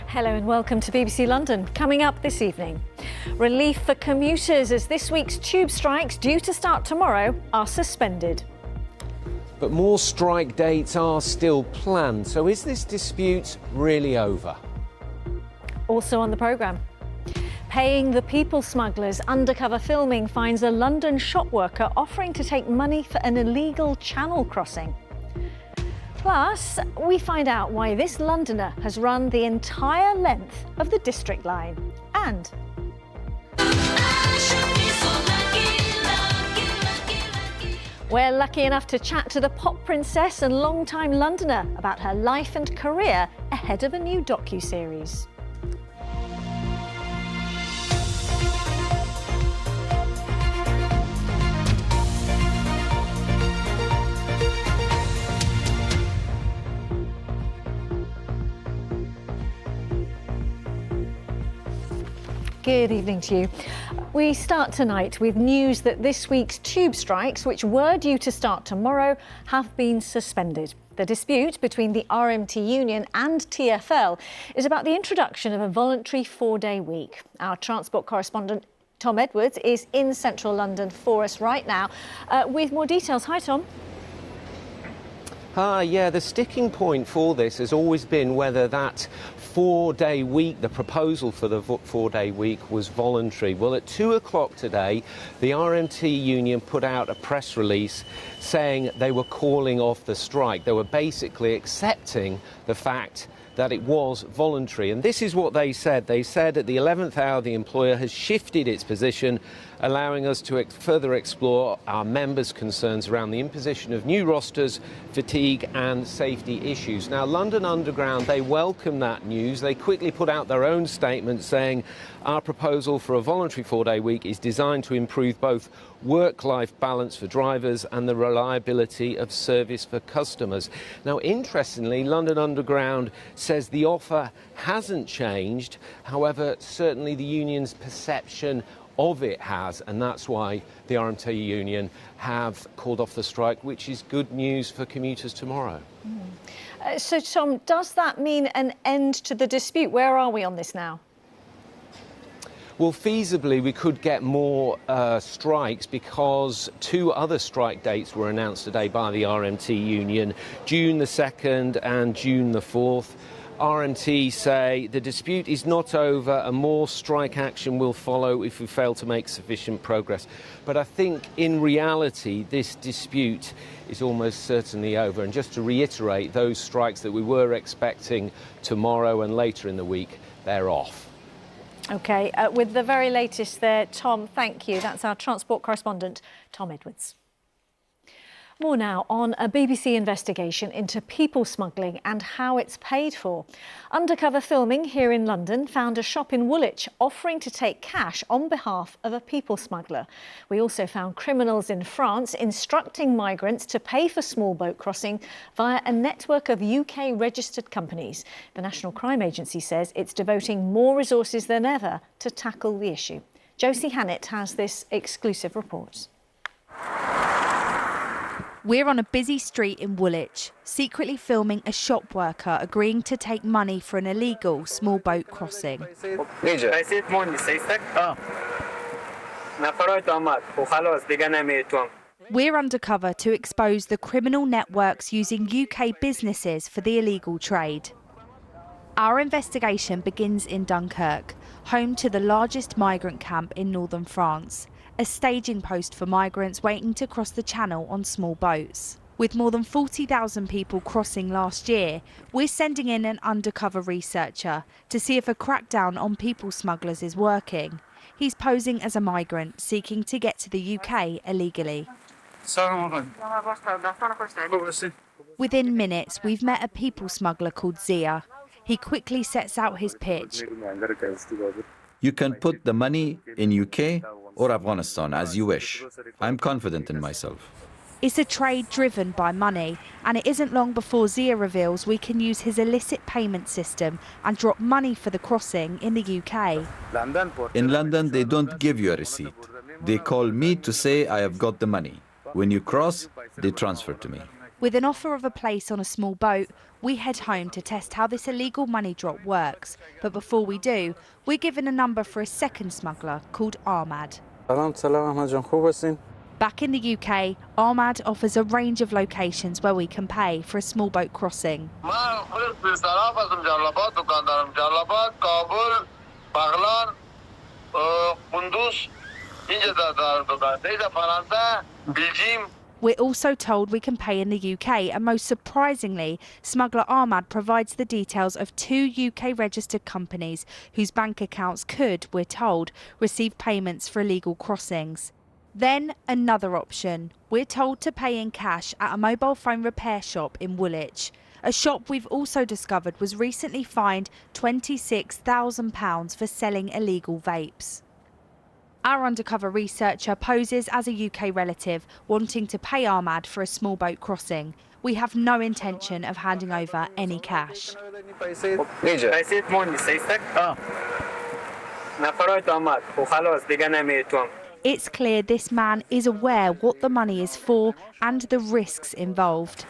Hello and welcome to BBC London. Coming up this evening, relief for commuters as this week's tube strikes, due to start tomorrow, are suspended. But more strike dates are still planned. So is this dispute really over? Also on the programme, paying the people smugglers. Undercover filming finds a London shop worker offering to take money for an illegal channel crossing. Plus, we find out why this Londoner has run the entire length of the District Line. And we're lucky enough to chat to the pop princess and long-time Londoner about her life and career ahead of a new docu-series. Good evening to you. We start tonight with news that this week's tube strikes, which were due to start tomorrow, have been suspended. The dispute between the RMT union and TfL is about the introduction of a voluntary 4-day week. Our transport correspondent Tom Edwards is in central London for us right now with more details. Hi, Tom. Yeah, the sticking point for this has always been whether that 4-day week, the proposal for the 4-day week, was voluntary. Well, at 2 o'clock today, the RMT union put out a press release saying they were calling off the strike. They were basically accepting the fact that it was voluntary. And this is what they said. They said at the 11th hour, the employer has shifted its position, allowing us to further explore our members' concerns around the imposition of new rosters, fatigue and safety issues. Now, London Underground, they welcome that news. They quickly put out their own statement saying our proposal for a voluntary 4-day week is designed to improve both work-life balance for drivers and the reliability of service for customers. Now, interestingly, London Underground says the offer hasn't changed. However, certainly the union's perception of it has, and that's why the RMT union have called off the strike, which is good news for commuters tomorrow. So, Tom, does that mean an end to the dispute? Where are we on this now? Well, feasibly, we could get more strikes because 2 other strike dates were announced today by the RMT union, June the 2nd and June the 4th. RMT say the dispute is not over and more strike action will follow if we fail to make sufficient progress. But I think in reality this dispute is almost certainly over. And just to reiterate, those strikes that we were expecting tomorrow and later in the week, they're off. OK, with the very latest there, Tom, thank you. That's our transport correspondent, Tom Edwards. More now on a BBC investigation into people smuggling and how it's paid for. Undercover filming here in London found a shop in Woolwich offering to take cash on behalf of a people smuggler. We also found criminals in France instructing migrants to pay for small boat crossing via a network of UK-registered companies. The National Crime Agency says it's devoting more resources than ever to tackle the issue. Josie Hannett has this exclusive report. We're on a busy street in Woolwich, secretly filming a shop worker agreeing to take money for an illegal small boat crossing. We're undercover to expose the criminal networks using UK businesses for the illegal trade. Our investigation begins in Dunkirk, home to the largest migrant camp in northern France, a staging post for migrants waiting to cross the channel on small boats. With more than 40,000 people crossing last year, we're sending in an undercover researcher to see if a crackdown on people smugglers is working. He's posing as a migrant seeking to get to the UK illegally. Within minutes, we've met a people smuggler called Zia. He quickly sets out his pitch. You can put the money in UK or Afghanistan as you wish. I'm confident in myself. It's a trade driven by money, and it isn't long before Zia reveals we can use his illicit payment system and drop money for the crossing in the UK. In London, they don't give you a receipt. They call me to say I have got the money. When you cross, they transfer to me. With an offer of a place on a small boat, we head home to test how this illegal money drop works. But before we do, we're given a number for a second smuggler called Ahmad. Back in the UK, Ahmad offers a range of locations where we can pay for a small boat crossing. We're also told we can pay in the UK, and most surprisingly, smuggler Ahmad provides the details of 2 UK-registered companies whose bank accounts could, we're told, receive payments for illegal crossings. Then another option. We're told to pay in cash at a mobile phone repair shop in Woolwich. A shop we've also discovered was recently fined £26,000 for selling illegal vapes. Our undercover researcher poses as a UK relative wanting to pay Ahmad for a small boat crossing. We have no intention of handing over any cash. It's clear this man is aware what the money is for and the risks involved.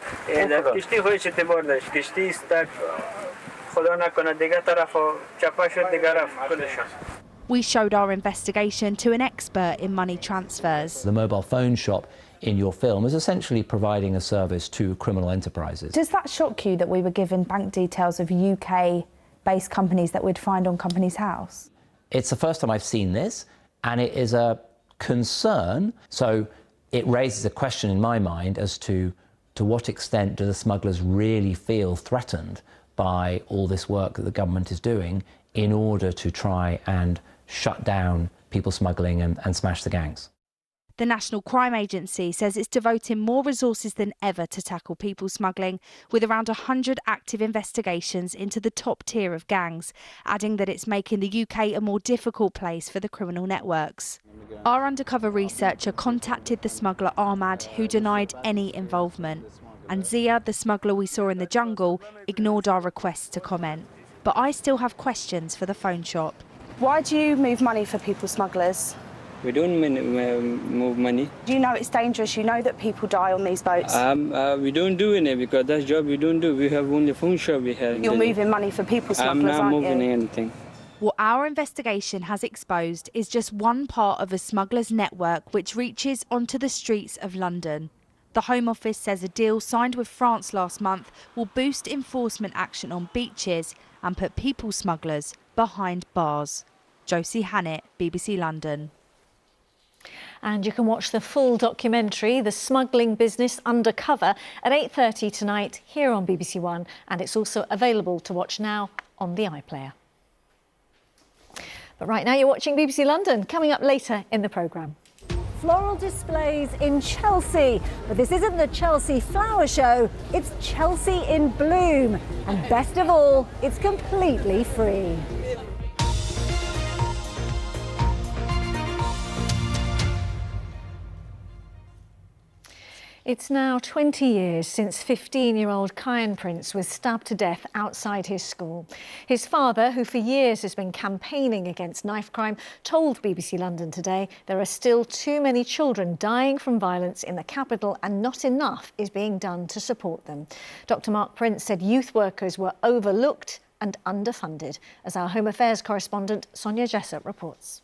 We showed our investigation to an expert in money transfers. The mobile phone shop in your film is essentially providing a service to criminal enterprises. Does that shock you that we were given bank details of UK-based companies that we'd find on Companies House? It's the first time I've seen this, and it is a concern. So it raises a question in my mind as to what extent do the smugglers really feel threatened by all this work that the government is doing in order to try and shut down people smuggling and smash the gangs. The National Crime Agency says it's devoting more resources than ever to tackle people smuggling, with around 100 active investigations into the top tier of gangs, adding that it's making the UK a more difficult place for the criminal networks. Our undercover researcher contacted the smuggler Ahmad, who denied any involvement. And Zia, the smuggler we saw in the jungle, ignored our requests to comment. But I still have questions for the phone shop. Why do you move money for people smugglers? We don't move money. Do you know it's dangerous? You know that people die on these boats? We don't do any because that's job we don't do. We have only phone shop we have. You're moving money for people smugglers, I'm not aren't moving you? anything. What our investigation has exposed is just one part of a smugglers' network which reaches onto the streets of London. The Home Office says a deal signed with France last month will boost enforcement action on beaches and put people smugglers behind bars. Josie Hannett, BBC London. And you can watch the full documentary, The Smuggling Business Undercover, at 8:30 tonight here on BBC One. And it's also available to watch now on the iPlayer. But right now you're watching BBC London. Coming up later in the programme. Floral displays in Chelsea. But this isn't the Chelsea Flower Show, it's Chelsea in Bloom. And best of all, it's completely free. It's now 20 years since 15-year-old Kylie Prince was stabbed to death outside his school. His father, who for years has been campaigning against knife crime, told BBC London today there are still too many children dying from violence in the capital and not enough is being done to support them. Dr. Mark Prince said youth workers were overlooked and underfunded, as our Home Affairs correspondent Sonia Jessup reports.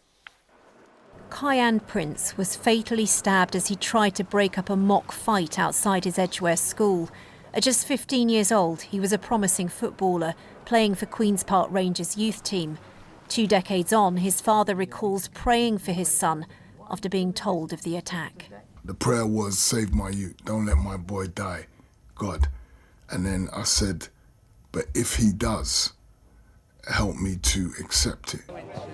Kylie Prince was fatally stabbed as he tried to break up a mock fight outside his Edgware school. At just 15 years old, he was a promising footballer, playing for Queen's Park Rangers youth team. 2 decades on, his father recalls praying for his son after being told of the attack. The prayer was, save my youth, don't let my boy die, God. And then I said, but if he does, help me to accept it.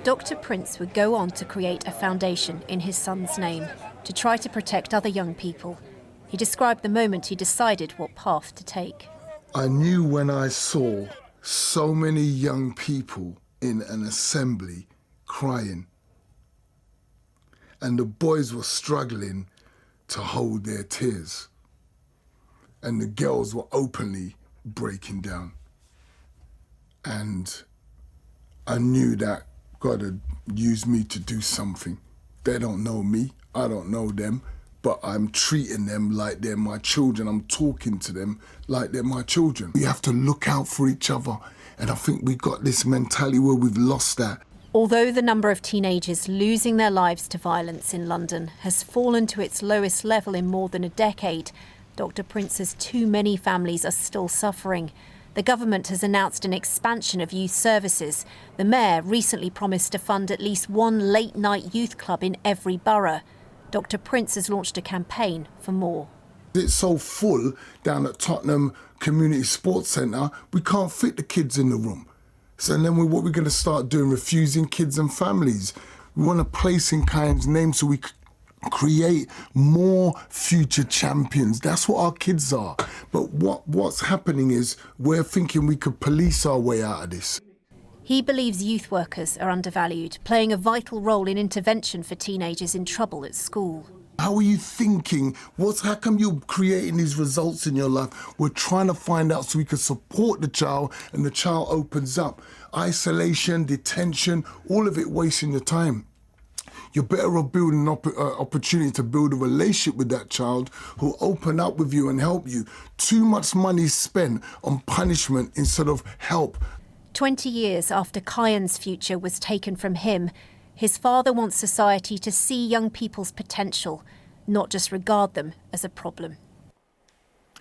Dr. Prince would go on to create a foundation in his son's name to try to protect other young people. He described the moment he decided what path to take. I knew when I saw so many young people in an assembly crying, and the boys were struggling to hold their tears, and the girls were openly breaking down. And I knew that God had used me to do something. They don't know me, I don't know them, but I'm treating them like they're my children. I'm talking to them like they're my children. We have to look out for each other. And I think we've got this mentality where we've lost that. Although the number of teenagers losing their lives to violence in London has fallen to its lowest level in more than a decade, Dr. Prince says too many families are still suffering. The government has announced an expansion of youth services. The mayor recently promised to fund at least one late-night youth club in every borough. Dr. Prince has launched a campaign for more. It's so full down at Tottenham Community Sports Centre, we can't fit the kids in the room. So then what we're going to start doing, refusing kids and families. We want to place in Kyan's name so we create more future champions. That's what our kids are. But what's happening is we're thinking we could police our way out of this. He believes youth workers are undervalued, playing a vital role in intervention for teenagers in trouble at school. How are you thinking? How come you're creating these results in your life? We're trying to find out so we can support the child and the child opens up. Isolation, detention, all of it wasting your time. You're better off building an opportunity to build a relationship with that child who'll open up with you and help you. Too much money is spent on punishment instead of help. 20 years after Kyan's future was taken from him, his father wants society to see young people's potential, not just regard them as a problem.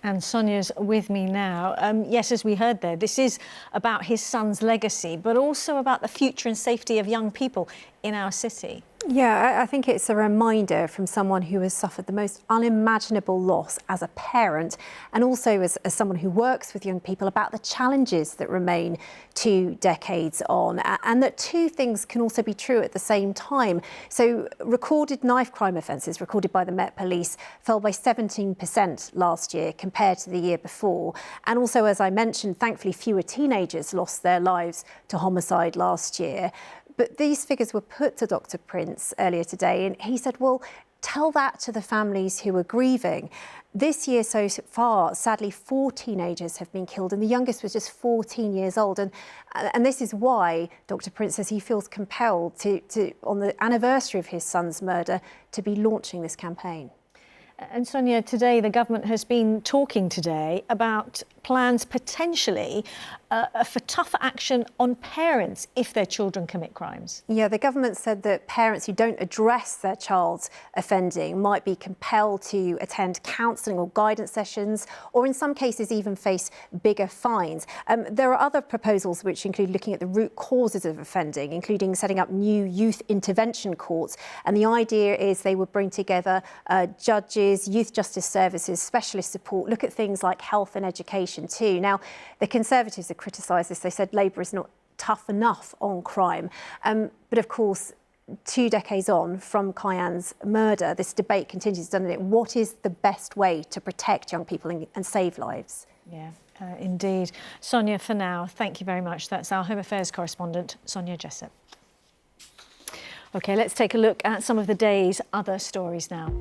And Sonia's with me now. Yes, as we heard there, this is about his son's legacy, but also about the future and safety of young people in our city. Yeah, I think it's a reminder from someone who has suffered the most unimaginable loss as a parent and also as someone who works with young people about the challenges that remain 2 decades on, and that two things can also be true at the same time. So recorded knife crime offences recorded by the Met Police fell by 17% last year compared to the year before. And also, as I mentioned, thankfully fewer teenagers lost their lives to homicide last year. But these figures were put to Dr. Prince earlier today, and he said, well, tell that to the families who are grieving. This year so far, sadly, 4 teenagers have been killed, and the youngest was just 14 years old. And this is why Dr. Prince says he feels compelled to, on the anniversary of his son's murder, to be launching this campaign. And Sonia, today the government has been talking today about plans potentially for tougher action on parents if their children commit crimes. Yeah, the government said that parents who don't address their child's offending might be compelled to attend counselling or guidance sessions, or in some cases even face bigger fines. There are other proposals which include looking at the root causes of offending, including setting up new youth intervention courts. And the idea is they would bring together judges, youth justice services, specialist support, look at things like health and education too. Now, the Conservatives have criticised this. They said Labour is not tough enough on crime. But of course, 2 decades on from Kyan's murder, this debate continues, doesn't it? What is the best way to protect young people and save lives? Yeah, indeed. Sonia, for now, thank you very much. That's our Home Affairs correspondent, Sonia Jessup. OK, let's take a look at some of the day's other stories now.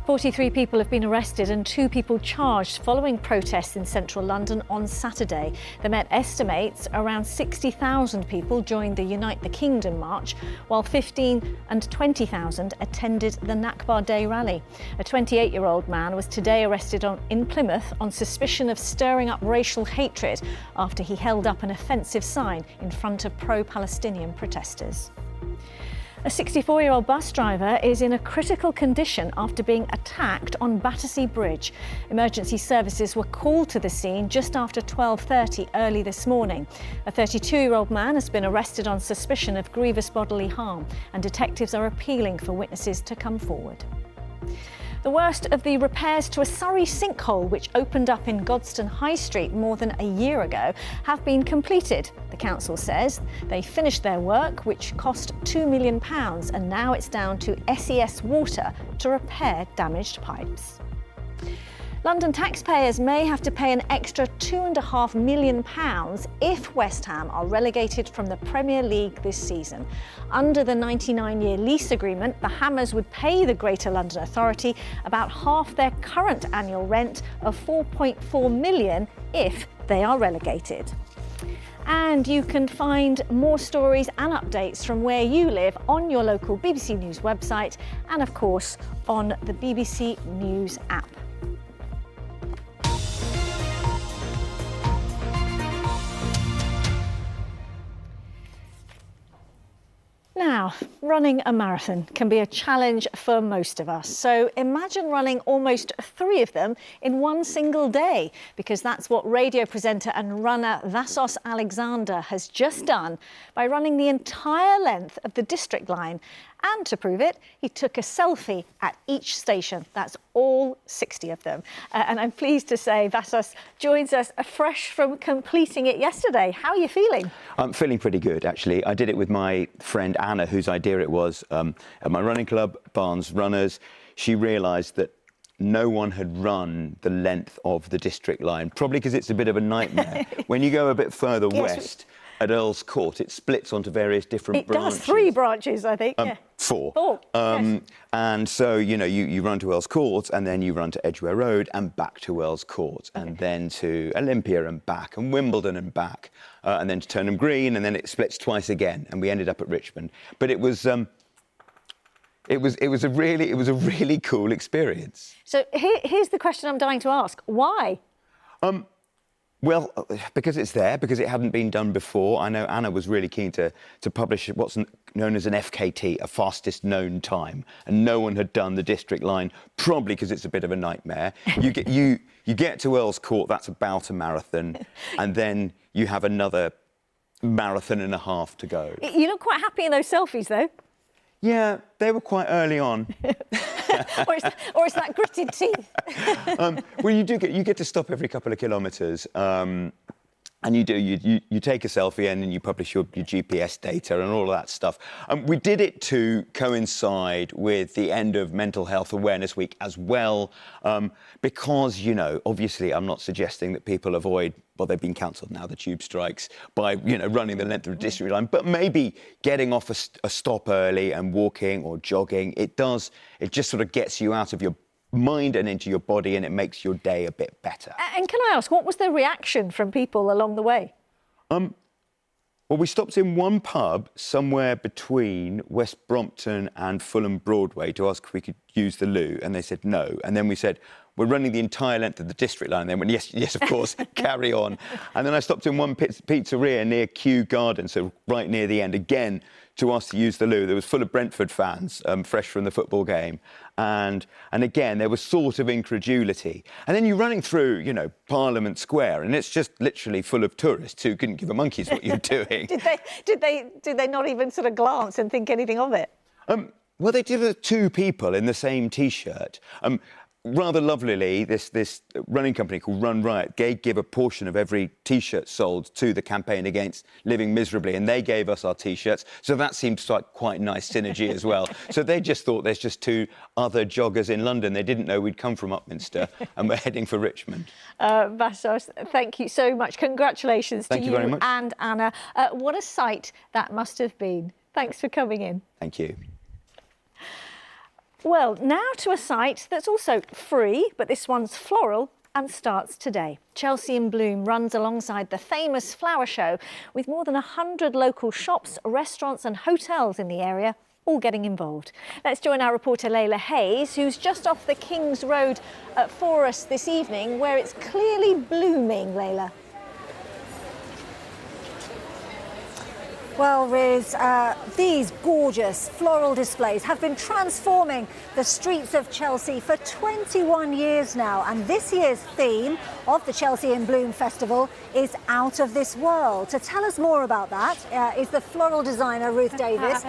43 people have been arrested and 2 people charged following protests in central London on Saturday. The Met estimates around 60,000 people joined the Unite the Kingdom march, while 15,000 and 20,000 attended the Nakba Day rally. A 28-year-old man was today arrested in Plymouth on suspicion of stirring up racial hatred after he held up an offensive sign in front of pro-Palestinian protesters. A 64-year-old bus driver is in a critical condition after being attacked on Battersea Bridge. Emergency services were called to the scene just after 12:30 early this morning. A 32-year-old man has been arrested on suspicion of grievous bodily harm, and detectives are appealing for witnesses to come forward. The worst of the repairs to a Surrey sinkhole, which opened up in Godstone High Street more than a year ago, have been completed. The council says they finished their work, which cost £2 million, and now it's down to SES Water to repair damaged pipes. London taxpayers may have to pay an extra £2.5 million if West Ham are relegated from the Premier League this season. Under the 99-year lease agreement, the Hammers would pay the Greater London Authority about half their current annual rent of £4.4 million if they are relegated. And you can find more stories and updates from where you live on your local BBC News website and, of course, on the BBC News app. Now, running a marathon can be a challenge for most of us. So imagine running almost 3 of them in one single day, because that's what radio presenter and runner Vassos Alexander has just done by running the entire length of the District Line. And to prove it, he took a selfie at each station. That's all 60 of them. And I'm pleased to say Vassos joins us fresh from completing it yesterday. How are you feeling? I'm feeling pretty good, actually. I did it with my friend Anna, whose idea it was, at my running club, Barnes Runners. She realised that no one had run the length of the District Line, probably because it's a bit of a nightmare. When you go a bit further west, at Earl's Court, it splits onto various different branches. It does, 3 branches, I think. 4. 4, yes. And so, you know, you run to Earl's Court and then you run to Edgware Road and back to Earl's Court and then to Olympia and back and Wimbledon and back and then to Turnham Green, and then it splits twice again and we ended up at Richmond. But it was a really cool experience. So here's the question I'm dying to ask. Why? Well, because it's there, because it hadn't been done before. I know Anna was really keen to publish what's known as an FKT, a fastest known time, and no one had done the District Line, probably because it's a bit of a nightmare. You get to Earl's Court, that's about a marathon, and then you have another marathon and a half to go. You look quite happy in those selfies, though. Yeah, they were quite early on. or it's that gritted teeth. Well, you get to stop every couple of kilometres, and you take a selfie and then you publish your GPS data and all of that stuff. We did it to coincide with the end of Mental Health Awareness Week as well, because, you know, obviously I'm not suggesting that people avoid, well, they've been cancelled now, the tube strikes, by, you know, running the length of the District Line, but maybe getting off a stop early and walking or jogging, it just sort of gets you out of your mind and into your body, and it makes your day a bit better. And can I ask, what was the reaction from people along the way? Well, we stopped in one pub somewhere between West Brompton and Fulham Broadway to ask if we could use the loo, and they said no. And then we said, we're running the entire length of the District Line. And they went, yes, of course, carry on. And then I stopped in one pizzeria near Kew Garden, so right near the end, again, to ask to use the loo. There was full of Brentford fans, fresh from the football game. And again, there was sort of incredulity. And then you're running through, you know, Parliament Square, and it's just literally full of tourists who couldn't give a monkey's what you're doing. Did they not even sort of glance and think anything of it? Well, they did 2 people in the same T-shirt. Rather lovelily, this running company called Run Riot, they give a portion of every T-shirt sold to the campaign against living miserably, and they gave us our T-shirts. So that seemed like quite nice synergy as well. So they just thought there's just 2 other joggers in London. They didn't know we'd come from Upminster, and we're heading for Richmond. Vassos, thank you so much. Congratulations to you very much. And Anna. What a sight that must have been. Thanks for coming in. Thank you. Well, now to a site that's also free, but this one's floral and starts today. Chelsea in Bloom runs alongside the famous flower show with more than 100 local shops, restaurants and hotels in the area, all getting involved. Let's join our reporter Layla Hayes, who's just off the King's Road for us this evening, where it's clearly blooming, Layla. Well, Riz, these gorgeous floral displays have been transforming the streets of Chelsea for 21 years now. And this year's theme of the Chelsea in Bloom Festival is out of this world. To tell us more about that is the floral designer, Ruth Davis.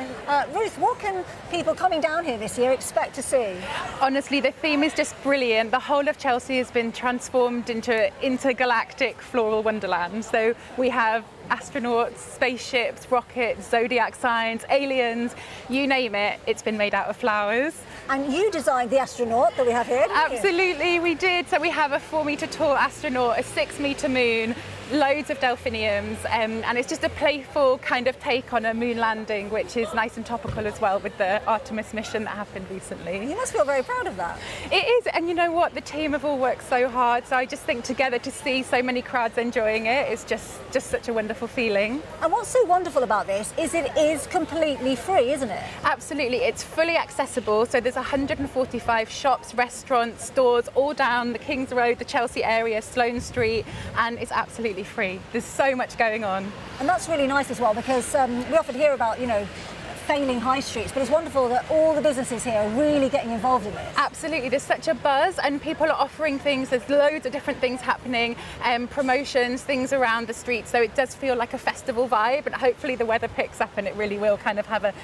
Ruth, what can people coming down here this year expect to see? Honestly, the theme is just brilliant. The whole of Chelsea has been transformed into an intergalactic floral wonderland. So we have astronauts, spaceships, rockets, zodiac signs, aliens, you name it, it's been made out of flowers. And you designed the astronaut that we have here, didn't Absolutely, we did. So we have a 4-metre tall astronaut, a 6-metre moon, loads of delphiniums, and it's just a playful kind of take on a moon landing, which is nice and topical as well with the Artemis mission that happened recently. You must feel very proud of that. It is, and you know what? The team have all worked so hard, so I just think together to see so many crowds enjoying it is just such a wonderful feeling. And what's so wonderful about this is it is completely free, isn't it? Absolutely, it's fully accessible, so there's 145 shops, restaurants, stores all down the King's Road, the Chelsea area, Sloane Street, and it's absolutely free. There's so much going on. And that's really nice as well, because we often hear about, you know, failing high streets, but it's wonderful that all the businesses here are really getting involved in this. Absolutely, there's such a buzz and people are offering things. There's loads of different things happening, promotions, things around the street, so it does feel like a festival vibe, and hopefully the weather picks up and it really will kind of have a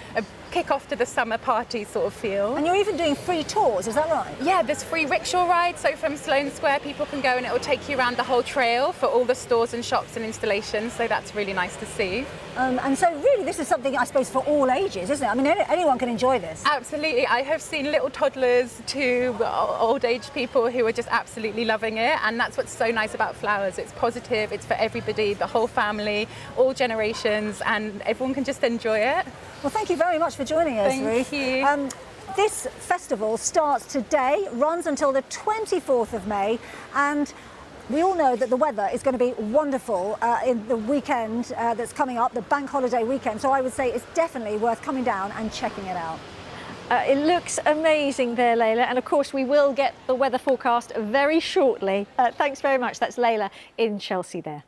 kick-off to the summer party sort of feel. And you're even doing free tours, is that right? Yeah, there's free rickshaw rides, so from Sloane Square people can go and it will take you around the whole trail for all the stores and shops and installations, so that's really nice to see. And so really this is something, I suppose, for all ages, isn't it? I mean, anyone can enjoy this. Absolutely. I have seen little toddlers to old age people who are just absolutely loving it, and that's what's so nice about Flowers. It's positive, it's for everybody, the whole family, all generations, and everyone can just enjoy it. Well, thank you very much for joining us, Ruth. Thank you. This festival starts today, runs until the 24th of May, and we all know that the weather is going to be wonderful in the weekend that's coming up, the bank holiday weekend. So I would say it's definitely worth coming down and checking it out. It looks amazing there, Layla. And of course, we will get the weather forecast very shortly. Thanks very much. That's Layla in Chelsea there.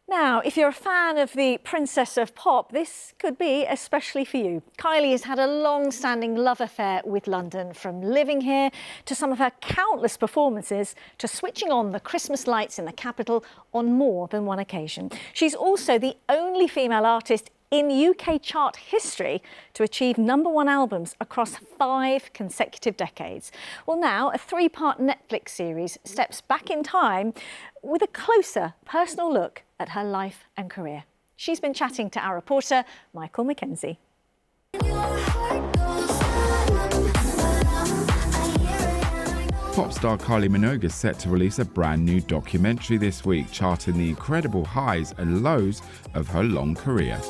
Now, if you're a fan of the Princess of Pop, this could be especially for you. Kylie has had a long-standing love affair with London, from living here to some of her countless performances to switching on the Christmas lights in the capital on more than one occasion. She's also the only female artist in UK chart history to achieve #1 albums across 5 consecutive decades. Well, now a 3-part Netflix series steps back in time with a closer personal look at her life and career. She's been chatting to our reporter, Michael Mackenzie. Pop star Kylie Minogue is set to release a brand new documentary this week, charting the incredible highs and lows of her long career.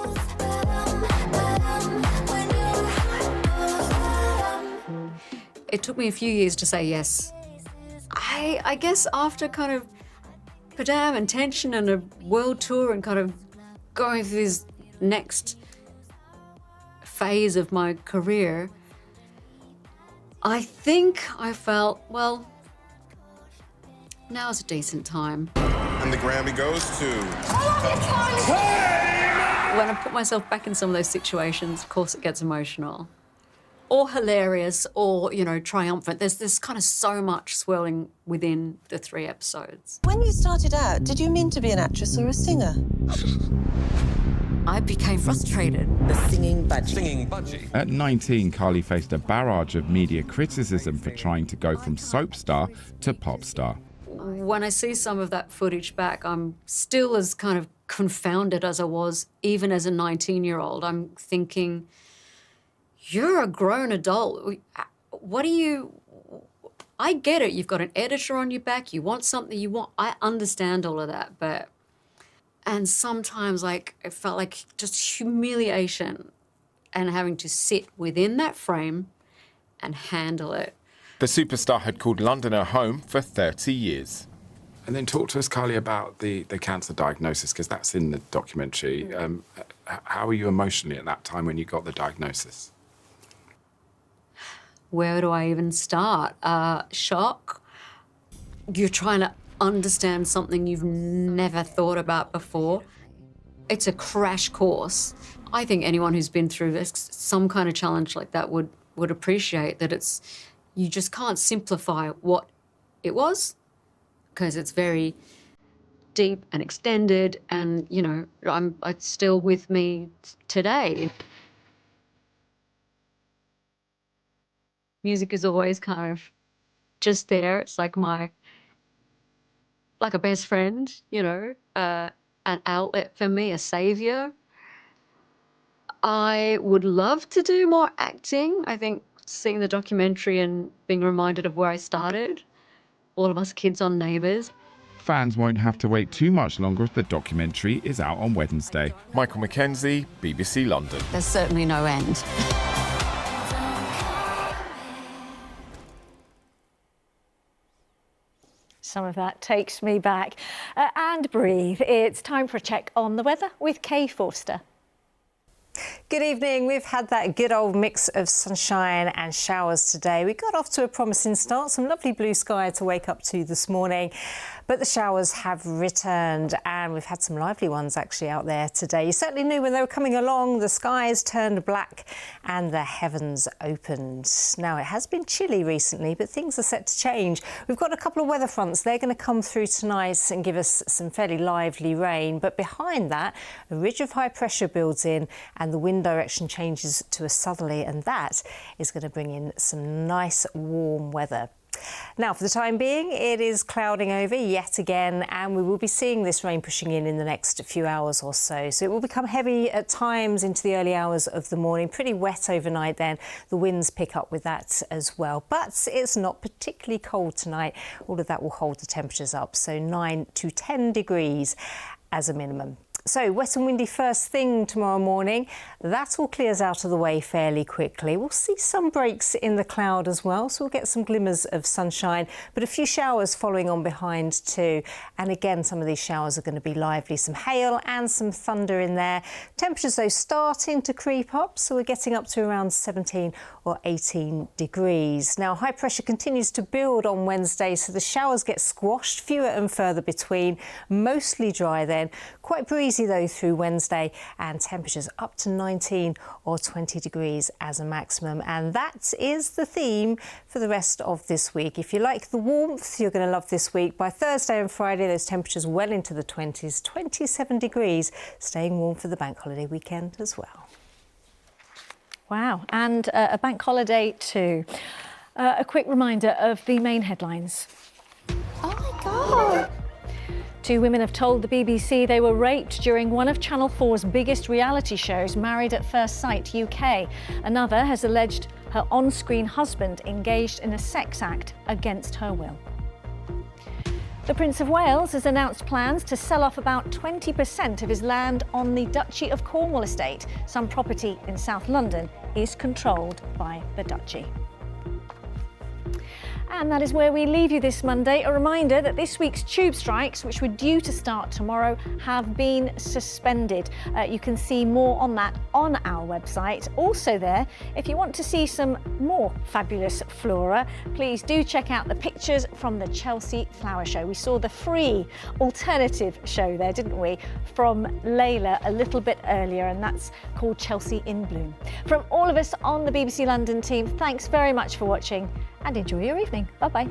It took me a few years to say yes. I guess after kind of Padam and tension and a world tour and kind of going through this next phase of my career, I think I felt, well, now's a decent time. And the Grammy goes to... When I put myself back in some of those situations, of course it gets emotional. Or hilarious, or, you know, triumphant. There's kind of so much swirling within the 3 episodes. When you started out, did you mean to be an actress or a singer? I became frustrated. The singing budgie. Singing budgie. At 19, Kylie faced a barrage of media criticism for trying to go from soap star to pop star. When I see some of that footage back, I'm still as kind of confounded as I was even as a 19-year-old. I'm thinking, you're a grown adult. What do you... I get it. You've got an editor on your back. You want something you want. I understand all of that, but... And sometimes, like, it felt like just humiliation and having to sit within that frame and handle it. The superstar had called London her home for 30 years. And then talk to us, Kylie, about the cancer diagnosis, because that's in the documentary. How were you emotionally at that time when you got the diagnosis? Where do I even start? Shock. You're trying to understand something you've never thought about before. It's a crash course. I think anyone who's been through this, some kind of challenge like that would appreciate that you just can't simplify what it was, because it's very deep and extended, and, you know, it's still with me today. Music is always kind of just there. It's like a best friend, you know, an outlet for me, a saviour. I would love to do more acting. I think seeing the documentary and being reminded of where I started, all of us kids on Neighbours, fans won't have to wait too much longer if the documentary is out on Wednesday. Michael Mackenzie, BBC London. There's certainly no end. Some of that takes me back. And breathe. It's time for a check on the weather with Kay Forster. Good evening. We've had that good old mix of sunshine and showers today. We got off to a promising start, some lovely blue sky to wake up to this morning. But the showers have returned and we've had some lively ones actually out there today. You certainly knew when they were coming along, the skies turned black and the heavens opened. Now, it has been chilly recently, but things are set to change. We've got a couple of weather fronts. They're going to come through tonight and give us some fairly lively rain. But behind that, a ridge of high pressure builds in and the wind direction changes to a southerly, and that is going to bring in some nice warm weather. Now, for the time being, it is clouding over yet again, and we will be seeing this rain pushing in the next few hours or so. So it will become heavy at times into the early hours of the morning, pretty wet overnight then. The winds pick up with that as well. But it's not particularly cold tonight. All of that will hold the temperatures up, so 9 to 10 degrees as a minimum. So wet and windy first thing tomorrow morning. That all clears out of the way fairly quickly. We'll see some breaks in the cloud as well, so we'll get some glimmers of sunshine, but a few showers following on behind too. And again, some of these showers are going to be lively. Some hail and some thunder in there. Temperatures though starting to creep up, so we're getting up to around 17 or 18 degrees. Now, high pressure continues to build on Wednesday, so the showers get squashed, fewer and further between. Mostly dry then, quite breezy though through Wednesday, and temperatures up to 19 or 20 degrees as a maximum. And that is the theme for the rest of this week. If you like the warmth, you're going to love this week. By Thursday and Friday, those temperatures well into the 20s, 27 degrees, staying warm for the bank holiday weekend as well. Wow, and a bank holiday too. A quick reminder of the main headlines. Oh my God! 2 women have told the BBC they were raped during one of Channel 4's biggest reality shows, Married at First Sight UK. Another has alleged her on-screen husband engaged in a sex act against her will. The Prince of Wales has announced plans to sell off about 20% of his land on the Duchy of Cornwall estate. Some property in South London is controlled by the Duchy. And that is where we leave you this Monday. A reminder that this week's tube strikes, which were due to start tomorrow, have been suspended. You can see more on that on our website. Also there, if you want to see some more fabulous flora, please do check out the pictures from the Chelsea Flower Show. We saw the free alternative show there, didn't we, from Layla a little bit earlier, and that's called Chelsea in Bloom. From all of us on the BBC London team, thanks very much for watching and enjoy your evening. Bye-bye.